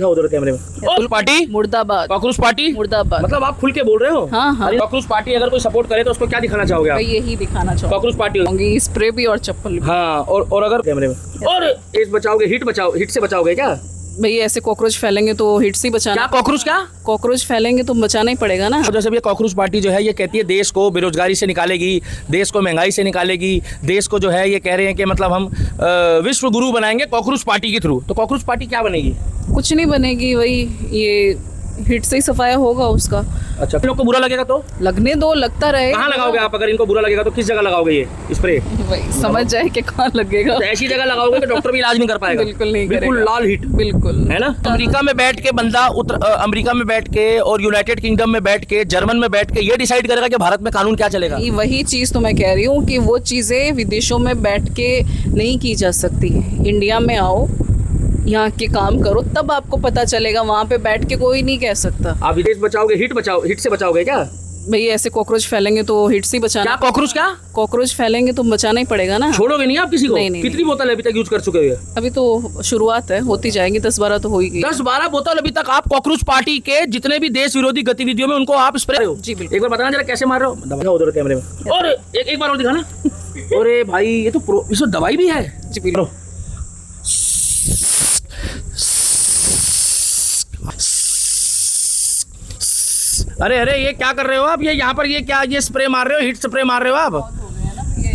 उधर कैमरे में। कॉकरोच पार्टी मुर्दाबाद। कॉकरोच पार्टी मुर्दाबाद। मतलब आप खुल के बोल रहे हो? हाँ हाँ। कॉकरोच पार्टी अगर कोई सपोर्ट करे तो उसको क्या दिखाना चाहोगे आप? यही दिखाना कॉकरोच पार्टी चाहूंगी, स्प्रे भी और चप्पल भी। हाँ, और अगर कैमरे में और एज बचाओगे, हिट से बचाओगे क्या? भाई ऐसे कॉकरोच फैलेंगे तो हिट से बचाना। क्या कॉकरोच क्या? कॉकरोच फैलेंगे तो बचाना ही पड़ेगा ना। तो जैसे ये कॉकरोच पार्टी जो है ये कहती है देश को बेरोजगारी से निकालेगी, देश को महंगाई से निकालेगी, देश को जो है ये कह रहे हैं कि मतलब हम विश्व गुरु बनाएंगे कॉकरोच पार्टी के थ्रू। तो कॉकरोच पार्टी क्या बनेगी? कुछ नहीं बनेगी, वही ये हिट से ही सफाया होगा उसका। अच्छा, लोग को बुरा लगेगा तो लगने दो, लगता रहे। कहाँ लगाओगे आप? अगर इनको बुरा लगेगा तो किस जगह लगाओगे ये स्प्रे? भाई समझ जाए कि कहाँ लगेगा। तो ऐसी जगह लगाओगे कि डॉक्टर भी इलाज नहीं कर पाएगा। बिल्कुल नहीं बिल्कुल करेगा। लाल हिट बिल्कुल है ना। अमेरिका में बैठ के बंदा अमेरिका में बैठ के और यूनाइटेड किंगडम में बैठ के, जर्मन में बैठ के ये डिसाइड करेगा कि भारत में कानून क्या चलेगा। वही चीज तो मैं कह रही हूँ कि वो चीजें विदेशों में बैठ के नहीं की जा सकती। इंडिया में आओ, यहाँ के काम करो, तब आपको पता चलेगा। वहाँ पे बैठ के कोई नहीं कह सकता। आप विदेश बचाओगे, हिट से बचाओगे क्या? भाई ऐसे कॉकरोच फैलेंगे तो हिट से ही बचाना। क्या कॉकरोच क्या? कॉकरोच फैलेंगे तो बचाना ही पड़ेगा ना। छोड़ोगे नहीं आप किसी को? नहीं। कितनी बोतल अभी तक यूज कर चुके हो? अभी तो शुरुआत है, होती जाएंगी, 10-12 तो हो ही गई। 10-12 बोतल अभी तक आप कॉकरोच पार्टी के जितने भी देश विरोधी गतिविधियों में उनको आप स्प्रे हो? जी बिल्कुल। एक बार बताना जरा कैसे मार रहे हो? दबा उधर कैमरे में और एक बार और दिखाना। अरे भाई ये तो इसमें दवाई भी है। जी बिल्कुल। अरे ये क्या कर रहे हो आप? ये यहाँ पर ये क्या ये स्प्रे मार रहे हो? हिट स्प्रे मार रहे हो आप?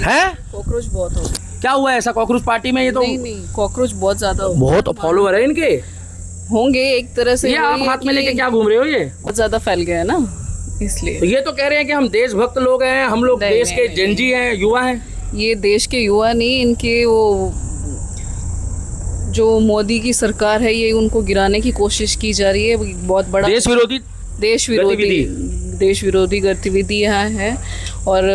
हैं? कॉकरोच बहुत हो क्या हुआ है ऐसा कॉकरोच पार्टी में? ये तो नहीं, कॉकरोच बहुत ज्यादा बहुत फॉलोअर है इनके होंगे एक तरह से। ये आप हाथ में लेके क्या घूम रहे हो? ये बहुत ज्यादा फैल गया है ना, इसलिए। तो ये तो कह रहे हैं कि हम देशभक्त लोग हैं, हम लोग देश के जेनजी हैं, युवा हैं। ये देश के युवा नहीं, इनके वो जो मोदी की सरकार है ये उनको गिराने की कोशिश की जा रही है। बहुत बड़ा देश विरोधी गतिविधियां है। और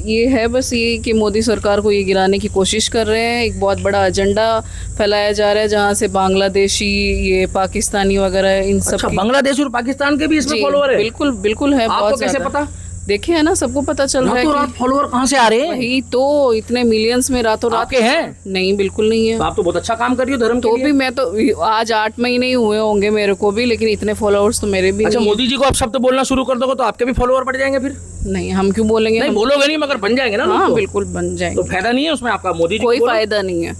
ये है बस ये कि मोदी सरकार को ये गिराने की कोशिश कर रहे हैं। एक बहुत बड़ा एजेंडा फैलाया जा रहा है जहाँ से बांग्लादेशी, ये पाकिस्तानी वगैरह इन सब। अच्छा, बांग्लादेश और पाकिस्तान के भी इसमें फॉलोअर है? बिल्कुल बिल्कुल है। आपको कैसे पता? देखे है ना, सबको पता चल रहा है। रात फॉलोअर कहाँ से आ रहे हैं? वही तो, इतने मिलियंस में रातों रात आपके हैं? नहीं, बिल्कुल नहीं है। तो आप तो बहुत अच्छा काम कर रही हो धर्म के लिए। भी मैं तो आज 8 महीने ही हुए होंगे मेरे को भी, लेकिन इतने फॉलोअर्स तो मेरे भी अच्छा, नहीं। मोदी जी को आप शब्द बोलना शुरू कर दोगे तो आपके भी फॉलोअर बढ़ जाएंगे फिर? नहीं, हम क्यों बोलेंगे? नहीं बोलोगे नहीं मगर बन जाएंगे ना। हाँ बिल्कुल बन जाएंगे। तो फायदा नहीं है उसमें आपका? मोदी जी कोई फायदा नहीं है।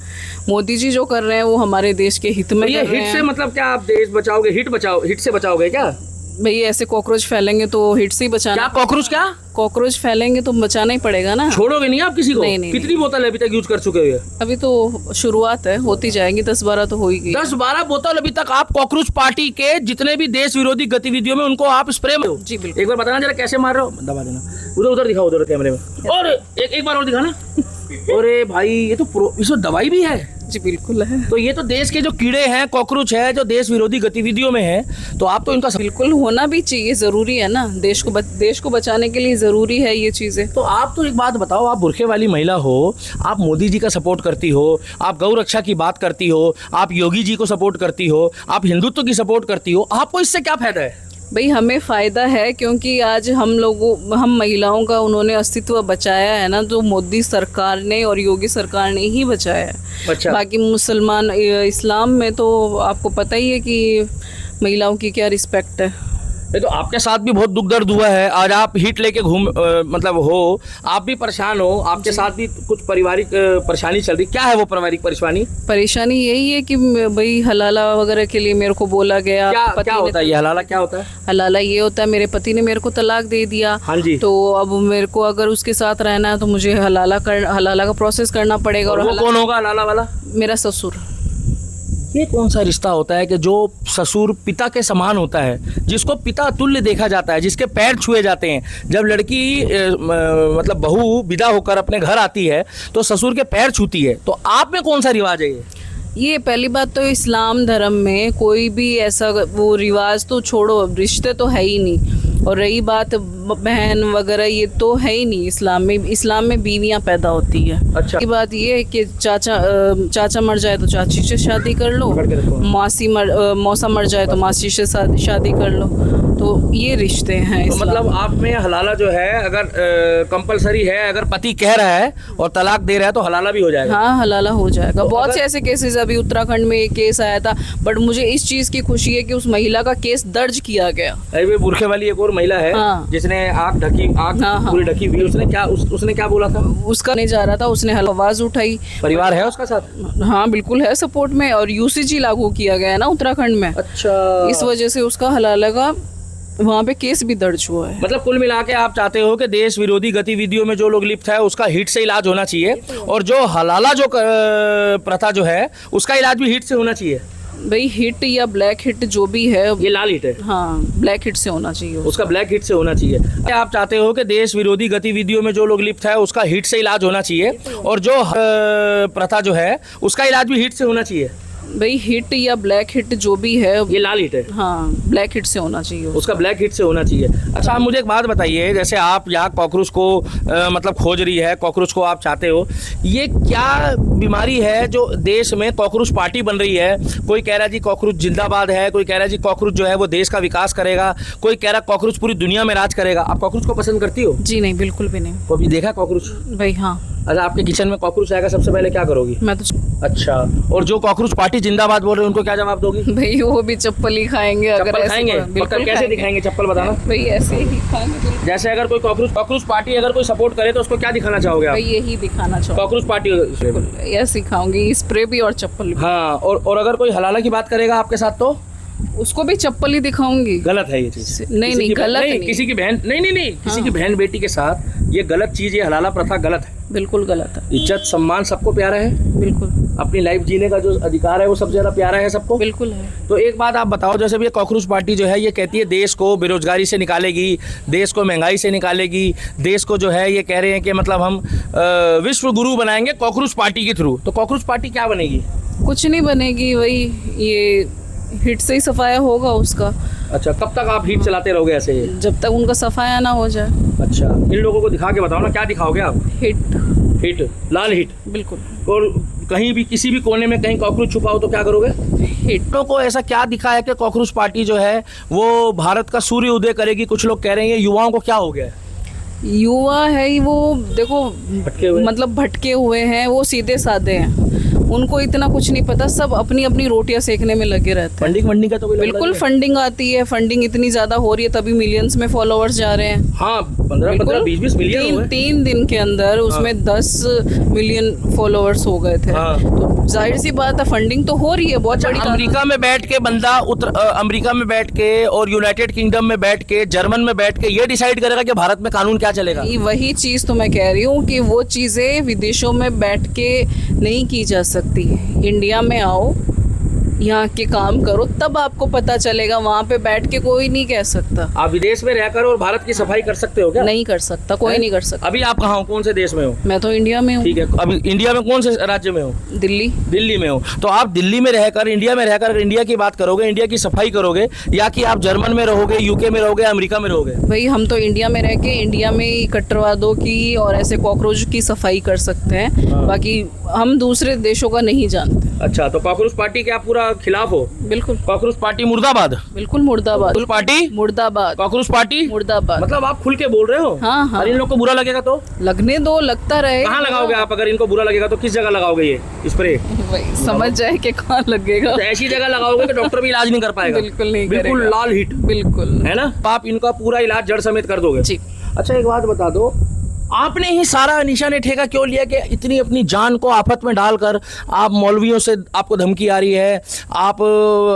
मोदी जी जो कर रहे हैं वो हमारे देश के हित में। ये हिट से मतलब क्या आप देश बचाओगे? हिट से बचाओगे क्या? भाई ऐसे कॉकरोच फैलेंगे तो हिट से ही बचाना। क्या कॉकरोच क्या? कॉकरोच फैलेंगे तो बचाना ही पड़ेगा ना। छोड़ोगे नहीं आप किसी को? नहीं। कितनी बोतल अभी तक यूज कर चुके हो? अभी तो शुरुआत है, होती जाएंगी, 10-12 तो हो ही गई। 10-12 बोतल अभी तक आप कॉकरोच पार्टी के जितने भी देश विरोधी गतिविधियों में उनको आप स्प्रे हो? जी बिल्कुल। एक बार बताना जरा कैसे मार रहे हो? दबा देना। उधर दिखाओ उधर कैमरे में और एक बार और दिखाना। अरे भाई ये तो इसमें दवाई भी है। जी बिल्कुल है। तो ये तो देश के जो कीड़े हैं, कॉकरोच है, जो देश विरोधी गतिविधियों में है, तो आप तो इनका बिल्कुल होना भी चाहिए, जरूरी है ना। देश को बचाने के लिए जरूरी है ये चीजें। तो आप तो एक बात बताओ, आप बुरखे वाली महिला हो, आप मोदी जी का सपोर्ट करती हो, आप गौ रक्षा की बात करती हो, आप योगी जी को सपोर्ट करती हो, आप हिंदुत्व की सपोर्ट करती हो, आपको इससे क्या फायदा है? भाई हमें फ़ायदा है क्योंकि आज हम महिलाओं का उन्होंने अस्तित्व बचाया है ना, जो मोदी सरकार ने और योगी सरकार ने ही बचाया है। अच्छा। बाकी मुसलमान इस्लाम में तो आपको पता ही है कि महिलाओं की क्या रिस्पेक्ट है। तो आपके साथ भी बहुत दुख दर्द हुआ है। आज आप हिट लेके मतलब हो, आप भी परेशान हो, आपके साथ भी कुछ पारिवारिक परेशानी चल रही। क्या है वो पारिवारिक परेशानी यही है कि भाई हलाला वगैरह के लिए मेरे को बोला गया। क्या होता है ये हलाला? क्या होता है हलाला? ये होता है मेरे पति ने मेरे को तलाक दे दिया। हाँ जी। तो अब मेरे को अगर उसके साथ रहना है तो मुझे हलाला का प्रोसेस करना पड़ेगा। और वो कौन होगा हलाला वाला? मेरा ससुर। ये कौन सा रिश्ता होता है कि जो ससुर पिता के समान होता है, जिसको पिता तुल्य देखा जाता है, जिसके पैर छुए जाते हैं? जब लड़की मतलब बहू विदा होकर अपने घर आती है तो ससुर के पैर छूती है। तो आप में कौन सा रिवाज है ये? पहली बात तो इस्लाम धर्म में कोई भी ऐसा वो रिवाज तो छोड़ो, रिश्ते तो है ही नहीं। और रही बात बहन वगैरह, ये तो है ही नहीं इस्लाम में बीवियां पैदा होती है। अच्छा। की बात ये है कि चाचा मर जाए तो चाची से शादी कर लो, मौसा मर जाए तो मासी से शादी कर लो। तो ये रिश्ते हैं तो मतलब आप में हलाला जो है अगर कंपलसरी है, अगर पति कह रहा है और तलाक दे रहा है तो हलाला भी हो जाएगा। हाँ, हलाला हो जाएगा। तो बहुत अगर- से ऐसे केसेस, अभी उत्तराखंड में एक केस आया था, बट मुझे इस चीज की खुशी है कि उस महिला का केस दर्ज किया गया। अरे वे बुरखे वाली एक और महिला है हाँ। जिसने आग हाँ। पूरी ढकी हुई, उसने क्या बोला था? उसका नहीं जा रहा था, उसने आवाज उठाई। परिवार है उसका साथ? हाँ बिल्कुल है सपोर्ट में, और यूसीजी लागू किया गया है ना उत्तराखंड में, अच्छा, इस वजह से उसका हलाला का वहाँ पे केस भी दर्ज हुआ है। मतलब कुल मिला के आप चाहते हो कि देश विरोधी गतिविधियों में जो लोग लिप्त है उसका हिट से इलाज होना चाहिए, और जो हलाला जो प्रथा जो है उसका इलाज भी हिट से होना चाहिए। भाई हिट या ब्लैक हिट जो भी है, ये लाल हिट है, हाँ ब्लैक हिट से होना चाहिए उसका ब्लैक हिट से होना चाहिए। आप चाहते हो कि देश विरोधी गतिविधियों में जो लोग लिप्त है उसका हिट से इलाज होना चाहिए, और जो प्रथा जो है उसका इलाज भी हिट से होना चाहिए। भाई हिट या ब्लैक हिट जो भी है, ये लाल हिट है, हाँ ब्लैक हिट से होना चाहिए उसका ब्लैक हिट से होना चाहिए। अच्छा, आप मुझे एक बात बताइए, जैसे आप यहाँ कॉकरोच को मतलब खोज रही है, कॉकरोच को आप चाहते हो, ये क्या बीमारी है जो देश में कॉकरोच पार्टी बन रही है? कोई कह रहा है जी कॉकरोच जिंदाबाद है, कोई कह रहा है जी कॉकरोच जो है वो देश का विकास करेगा, कोई कह रहा है कॉकरोच पूरी दुनिया में राज करेगा। आप कॉकरोच को पसंद करती हो? जी नहीं, बिल्कुल भी नहीं। कभी देखा कॉकरोच? भाई हाँ। अच्छा, आपके किचन में कॉकरोच आएगा, सबसे पहले क्या करोगी? मैं तो अच्छा, और जो कॉकरोच पार्टी जिंदाबाद बोल रहे हैं उनको क्या जवाब दोगी? भाई वो भी चप्पल ही खाएंगे अगर चप्पल ऐसे खाएंगे? बिल्कुल कैसे दिखाएंगे चप्पल, बताना। भाई ऐसे ही खाएंगे। जैसे अगर कोई कॉकरोच पार्टी अगर कोई सपोर्ट करे तो उसको क्या दिखाना चाहोगे आप? भाई यही दिखाना चाहूँ, कॉकरोच पार्टी। ऐसे खाऊंगी, स्प्रे भी और चप्पल भी। हाँ, और अगर कोई हलाला की बात करेगा आपके साथ तो उसको भी चप्पल ही दिखाऊंगी। गलत है ये चीज। नहीं, गलत नहीं। किसी की बहन नहीं किसी की बहन बेटी के साथ ये गलत चीज, ये हलाला प्रथा गलत है। बिल्कुल गलत है। इज्जत सम्मान सबको प्यारा है, बिल्कुल अपनी लाइफ जीने का जो अधिकार है वो सबसे ज्यादा प्यारा है सबको। बिल्कुल है। तो एक बात आप बताओ, जैसे भी ये कॉकरोच पार्टी जो है ये कहती है देश को बेरोजगारी से निकालेगी, देश को महंगाई से निकालेगी, देश को जो है ये कह रहे हैं कि मतलब हम विश्व गुरु बनाएंगे कॉकरोच पार्टी के थ्रू। तो कॉकरोच पार्टी क्या बनेगी? कुछ नहीं बनेगी, वही ये हिट से ही सफाया होगा उसका। अच्छा, कब तक आप हीट चलाते रहोगे ऐसे? जब तक उनका सफाया ना हो जाए। अच्छा, इन लोगों को दिखा के बताओ ना, क्या दिखाओगे आप? हिट, लाल हिट। बिल्कुल। और कहीं भी किसी भी कोने में कहीं कॉकरोच छुपाओ तो क्या करोगे? हिटों को ऐसा क्या दिखा है कि कॉकरोच पार्टी जो है वो भारत का सूर्य उदय करेगी? कुछ लोग कह रहे हैं। युवाओं को क्या हो गया है? युवा है ही वो, देखो भटके हुए, मतलब भटके हुए हैं, वो सीधे साधे हैं, उनको इतना कुछ नहीं पता, सब अपनी अपनी रोटियां सेकने में लगे रहते हैं। फंडिंग का तो कोई बिल्कुल फंडिंग आती है, फंडिंग इतनी ज्यादा हो रही है तभी मिलियंस में फॉलोअर्स जा रहे हैं। हाँ, 15-20 मिलियन हुए। 3 दिन के अंदर उसमें 10 मिलियन फॉलोअर्स हो गए थे। हाँ। तो जाहिर सी बात है, फंडिंग तो हो रही है बहुत बड़ी। अमेरिका में बैठ के बंदा अमेरिका में बैठ के और यूनाइटेड किंगडम में बैठ के, जर्मन में बैठ के ये डिसाइड करेगा कि भारत में कानून क्या चलेगा? वही चीज तो मैं कह रही हूँ कि वो चीजें विदेशों में बैठ के नहीं की जा सकती। इंडिया में आओ, यहाँ के काम करो, तब आपको पता चलेगा। वहाँ पे बैठ के कोई नहीं कह सकता। आप विदेश में रहकर और भारत की सफाई कर सकते हो क्या? नहीं कर सकता, कोई नहीं कर सकता। अभी आप कहाँ हो, कौन से देश में हो? मैं तो इंडिया में हूँ। ठीक है, अभी इंडिया में कौन से राज्य में हो? दिल्ली। दिल्ली में हो। तो आप दिल्ली में रहकर, इंडिया में रहकर इंडिया की बात करोगे, इंडिया की सफाई करोगे, या कि आप जर्मन में रहोगे, यूके में रहोगे, अमेरिका में रहोगे? भाई हम तो इंडिया में रह के इंडिया में ही कट्टरवादों की और ऐसे कॉकरोच की सफाई कर सकते हैं। हाँ। बाकी हम दूसरे देशों का नहीं जानते। अच्छा, तो कॉकरोच पार्टी के आप पूरा खिलाफ हो? बिल्कुल। कॉकरोच पार्टी मुर्दाबाद। बिल्कुल मुर्दाबाद। पार्टी मुर्दाबाद। कॉकरोच पार्टी मुर्दाबाद। मतलब आप खुल के बोल रहे हो? हाँ हाँ। और इन लोग को बुरा लगेगा तो? लगने दो, लगता रहे। कहाँ लगाओगे आप? अगर इनको बुरा लगेगा तो किस जगह लगाओगे ये स्प्रे? भाई समझ जाए कि कहाँ लगेगा। तो ऐसी जगह लगाओगे कि डॉक्टर भी इलाज नहीं कर पाएगा। बिल्कुल नहीं बिल्कुल करेगा। लाल हिट, बिल्कुल है ना? आप इनका पूरा इलाज जड़ समेत कर दोगे? जी। अच्छा, एक बात बता दो, आपने ही सारा निशाने ठेका क्यों लिया कि इतनी अपनी जान को आफत में डालकर आप मौलवियों से, आपको धमकी आ रही है, आप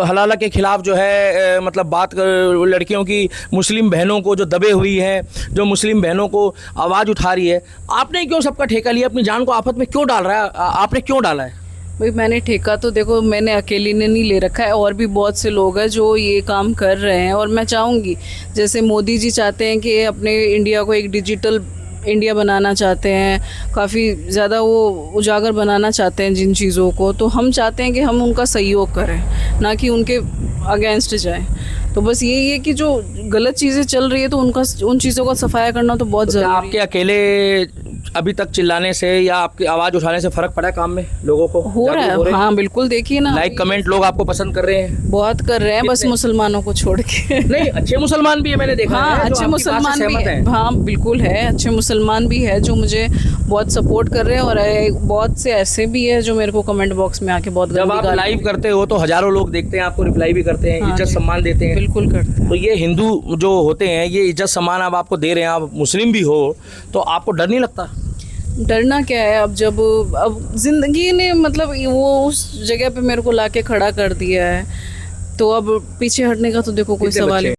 हलाला के खिलाफ जो है मतलब बात कर, लड़कियों की, मुस्लिम बहनों को जो दबे हुई है, जो मुस्लिम बहनों को आवाज़ उठा रही है, आपने क्यों सबका ठेका लिया? अपनी जान को आफत में क्यों डाल रहा है? आपने क्यों डाला है? भाई मैंने ठेका तो देखो मैंने अकेली ने नहीं ले रखा है, और भी बहुत से लोग हैं जो ये काम कर रहे हैं। और मैं चाहूँगी, जैसे मोदी जी चाहते हैं कि अपने इंडिया को एक डिजिटल इंडिया बनाना चाहते हैं, काफ़ी ज़्यादा वो उजागर बनाना चाहते हैं जिन चीज़ों को, तो हम चाहते हैं कि हम उनका सहयोग करें, ना कि उनके अगेंस्ट जाएं। तो बस यही है कि जो गलत चीज़ें चल रही है तो उन चीज़ों का सफाया करना तो बहुत ज़रूरी है। आपके अभी तक चिल्लाने से या आपकी आवाज उठाने से फर्क पड़ा है काम में लोगों को? हो रहा जागरूक है, हाँ बिल्कुल, देखिए ना, लाइक कमेंट लोग आपको पसंद कर रहे हैं? बहुत कर रहे हैं, बस मुसलमानों को छोड़ के। नहीं, अच्छे मुसलमान भी है, मैंने देखा हाँ, है, जो अच्छे आपकी बात से मुसलमान भी सहमत है, हैं। हाँ बिल्कुल है, अच्छे मुसलमान भी है जो मुझे बहुत सपोर्ट कर रहे हैं, और बहुत से ऐसे भी है जो मेरे को कमेंट बॉक्स में आके बहुत जब गंदी आप गाली लाइव करते हो तो हजारों लोग देखते हैं, आपको रिप्लाई भी करते हैं, हाँ इज्जत जी। सम्मान देते हैं। बिल्कुल करते हैं। तो ये हिंदू जो होते हैं, ये इज्जत सम्मान अब आपको दे रहे हैं, आप मुस्लिम भी हो, तो आपको डर नहीं लगता? डरना क्या है, अब जिंदगी ने मतलब वो उस जगह पे मेरे को लाके खड़ा कर दिया है, तो अब पीछे हटने का तो देखो कोई कितने सवाल बच्चे ही हैं?